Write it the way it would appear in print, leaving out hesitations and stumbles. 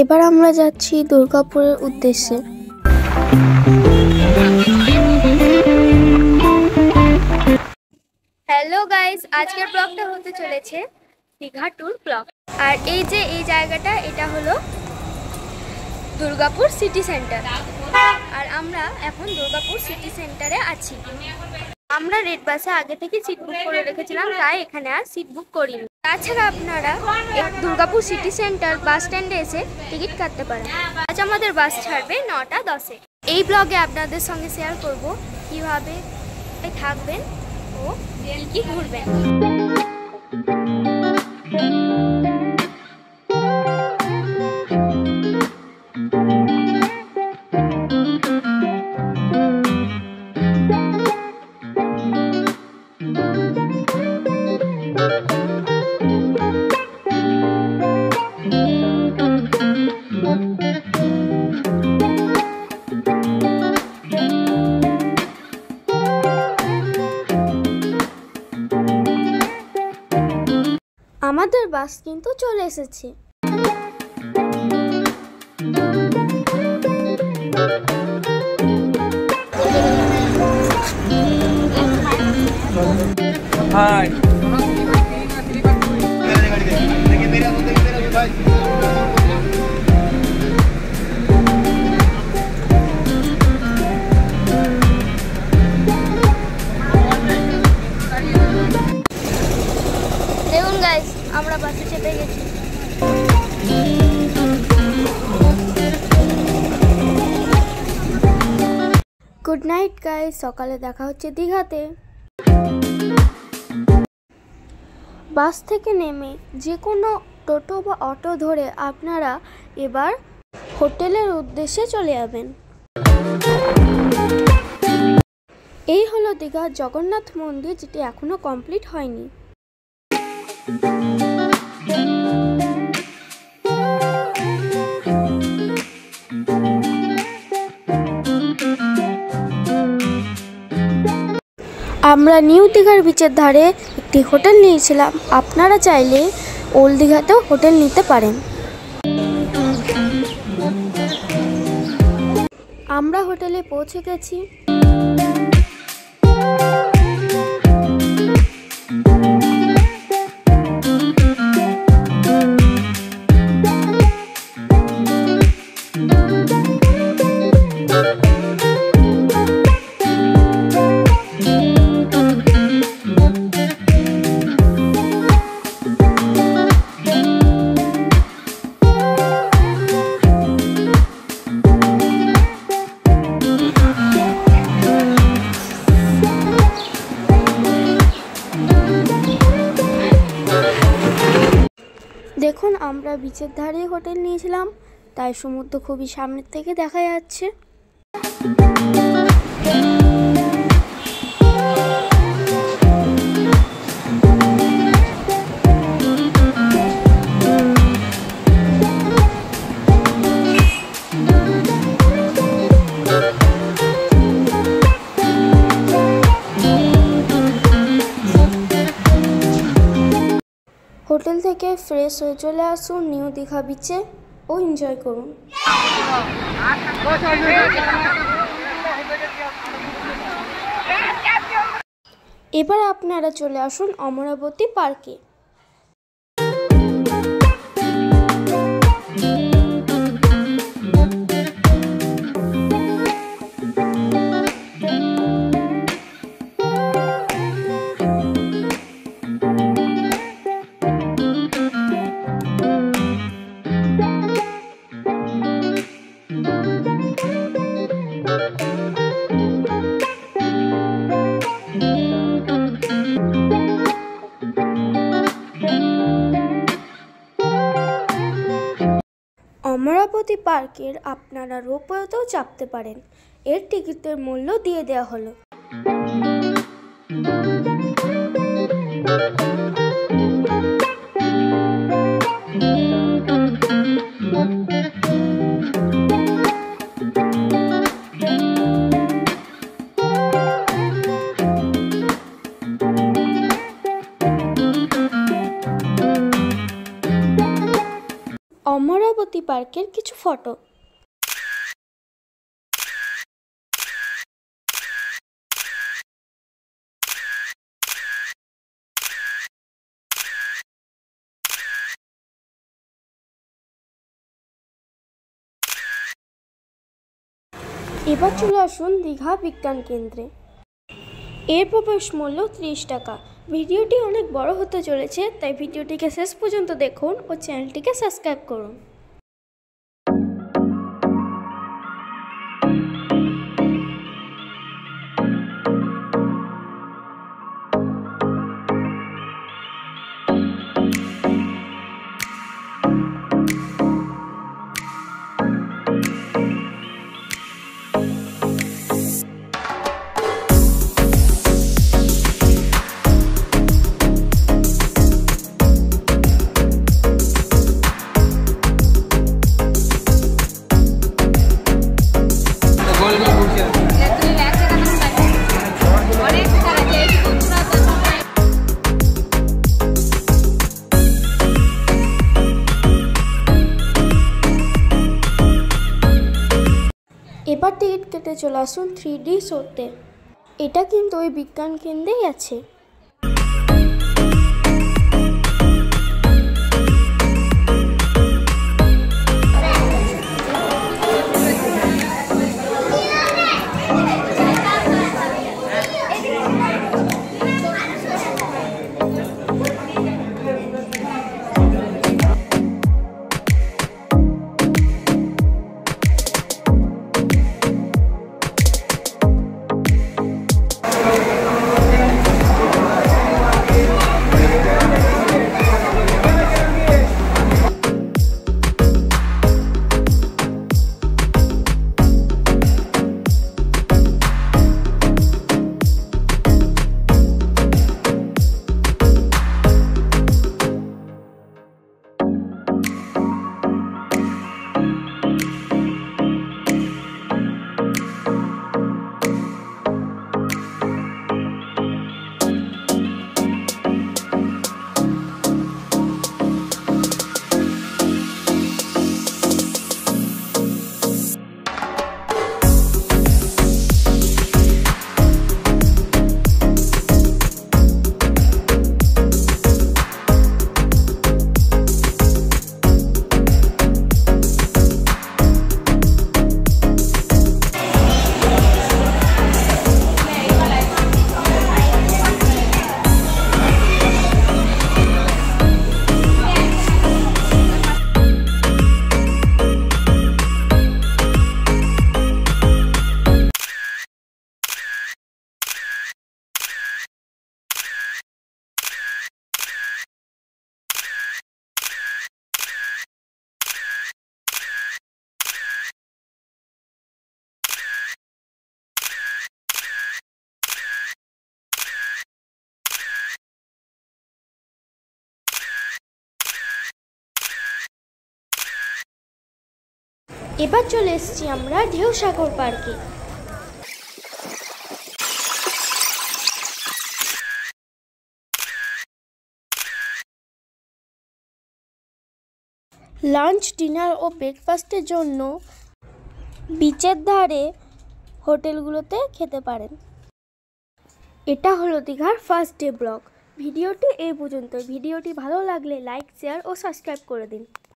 এবার আমরা যাচ্ছি দুর্গাপুরের উদ্দেশ্যে। হ্যালো গাইস, আজকের ব্লগটা হতে চলেছে দীঘা ট্যুর ব্লগ। আর এই যে এই জায়গাটা, এটা হলো দুর্গাপুর সিটি সেন্টার। আর আমরা এখন দুর্গাপুর সিটি সেন্টারে আছি। আমরা রেড বাসে আগে থেকে সিট বুক করে রেখেছিলাম, তাই এখানে আর সিট বুক করিনি। তাছাড়া আপনারা দুর্গাপুর সিটি সেন্টার বাস স্ট্যান্ডে এসে টিকিট কাটতে পারেন। আজ আমাদের বাস ছাড়বে 9টা 10-এ। এই ব্লগে আপনাদের সঙ্গে শেয়ার করব কিভাবে থাকবেন ও কি ঘুরবেন। আমাদের বাস কিন্তু চলে এসেছে। হাই দেখুন গাইস, আমরা বাসে চেপে গেছি। গুড নাইট গাইস, সকালে দেখা হচ্ছে দীঘাতে। বাস থেকে নেমে যে কোনো টোটো বা অটো ধরে আপনারা এবার হোটেলের উদ্দেশ্যে চলে যাবেন। এই হলো দীঘার জগন্নাথ মন্দির, যেটি এখনো কমপ্লিট হয়নি। আমরা নিউ দীঘার বিচের ধারে একটি হোটেল নিয়েছিলাম। আপনারা চাইলে ওল্ড দীঘাতেও হোটেল নিতে পারেন। আমরা হোটেলে পৌঁছে গেছি। দেখুন, আমরা বিচের ধারে হোটেল নিয়েছিলাম, তাই সমুদ্র খুবই সামনের থেকে দেখা যাচ্ছে। হোটেল থেকে ফ্রেশ হয়ে চলে আসুন নিউ দীঘা বিচে ও এনজয় করুন। এবার আপনারা চলে আসুন অমরাবতী পার্কে। অমরাবতী পার্কের আপনারা রোপওয়েতেও চাপতে পারেন। এর টিকিটের মূল্য দিয়ে দেওয়া হলো। অমরাবতী পার্কের কিছু ফটো। এবার চলে আসুন দীঘা বিজ্ঞান কেন্দ্রে। এর প্রবেশ মূল্য 30 টাকা। ভিডিওটি অনেক বড় হতে চলেছে, তাই ভিডিওটিকে শেষ পর্যন্ত দেখুন ও চ্যানেলটিকে সাবস্ক্রাইব করুন। এবার টিকিট কেটে চলে আসুন 3D শোতে। এটা কিন্তু ওই বিজ্ঞান কেন্দ্রেই আছে। এবার চলে এসেছি আমরা ঢেউসাগর পার্কে। লাঞ্চ, ডিনার ও ব্রেকফাস্টের জন্য বিচের ধারে হোটেলগুলোতে খেতে পারেন। এটা হলো দীঘার ফার্স্ট ডে ব্লগ। ভিডিওটি এই পর্যন্ত। ভিডিওটি ভালো লাগলে লাইক, শেয়ার ও সাবস্ক্রাইব করে দিন।